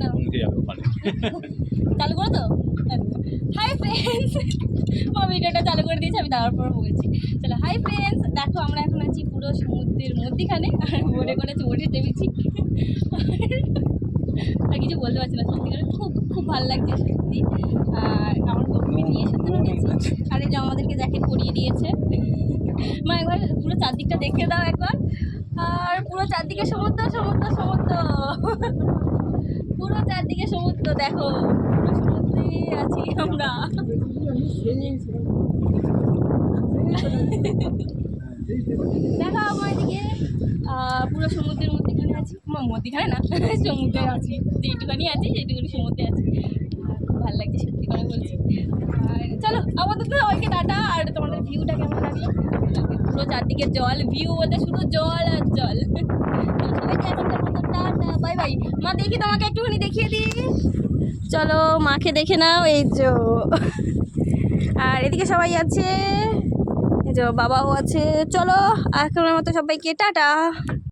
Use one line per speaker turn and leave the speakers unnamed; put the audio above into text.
না চালু করো তো। হাই ফ্রেন্ডস, আমার ভিডিওটা চালু করে দিয়েছি, আমি তারপর বলছি। চলো হাই ফ্রেন্ডস, দেখো আমরা এখন আছি পুরো সমুদ্রের মধ্যিখানে, আর বোটে করে বোটে চেপেছি। আর কিছু বলতে পারছি না, সত্যি করে খুব খুব ভালো লাগছে সত্যি। আর আমার বউকে নিয়ে সত্যি উঠেছি, আর এই যে আমাদেরকে জ্যাকেট পরিয়ে দিয়েছে। মা একবার পুরো চারদিকটা দেখে দাও একবার, আর পুরো চারদিকে সমুদ্র সমুদ্র সমুদ্র, পুরো চারদিকে সমুদ্র। দেখো পুরো সমুদ্রে আছি আমরা। দেখো আমার দিকে পুরো সমুদ্রের মধ্যেখানে আছি, মধ্যেখানে না সমুদ্রে আছি, যেইটুখানি আছি সেইটুখানি সমুদ্রে আছি। খুব ভালো লাগছে সত্যি করে বলছি। আর চলো আপাতত সবাইকে টাটা। আর তোমাদের ভিউটা কেমন লাগলো? পুরো চারদিকে জল, ভিউ বলতে শুধু জল আর জল। সবাইকে এখনকার মতো টাটা বাই বাই। মা দেখি তোমাকে একটুখানি দেখিয়ে দিই, চলো মাকে দেখে নাও। এই যে আর এদিকে সবাই আছে, এই যে বাবাও আছে। চলো এখনের মতো সবাইকে টাটা।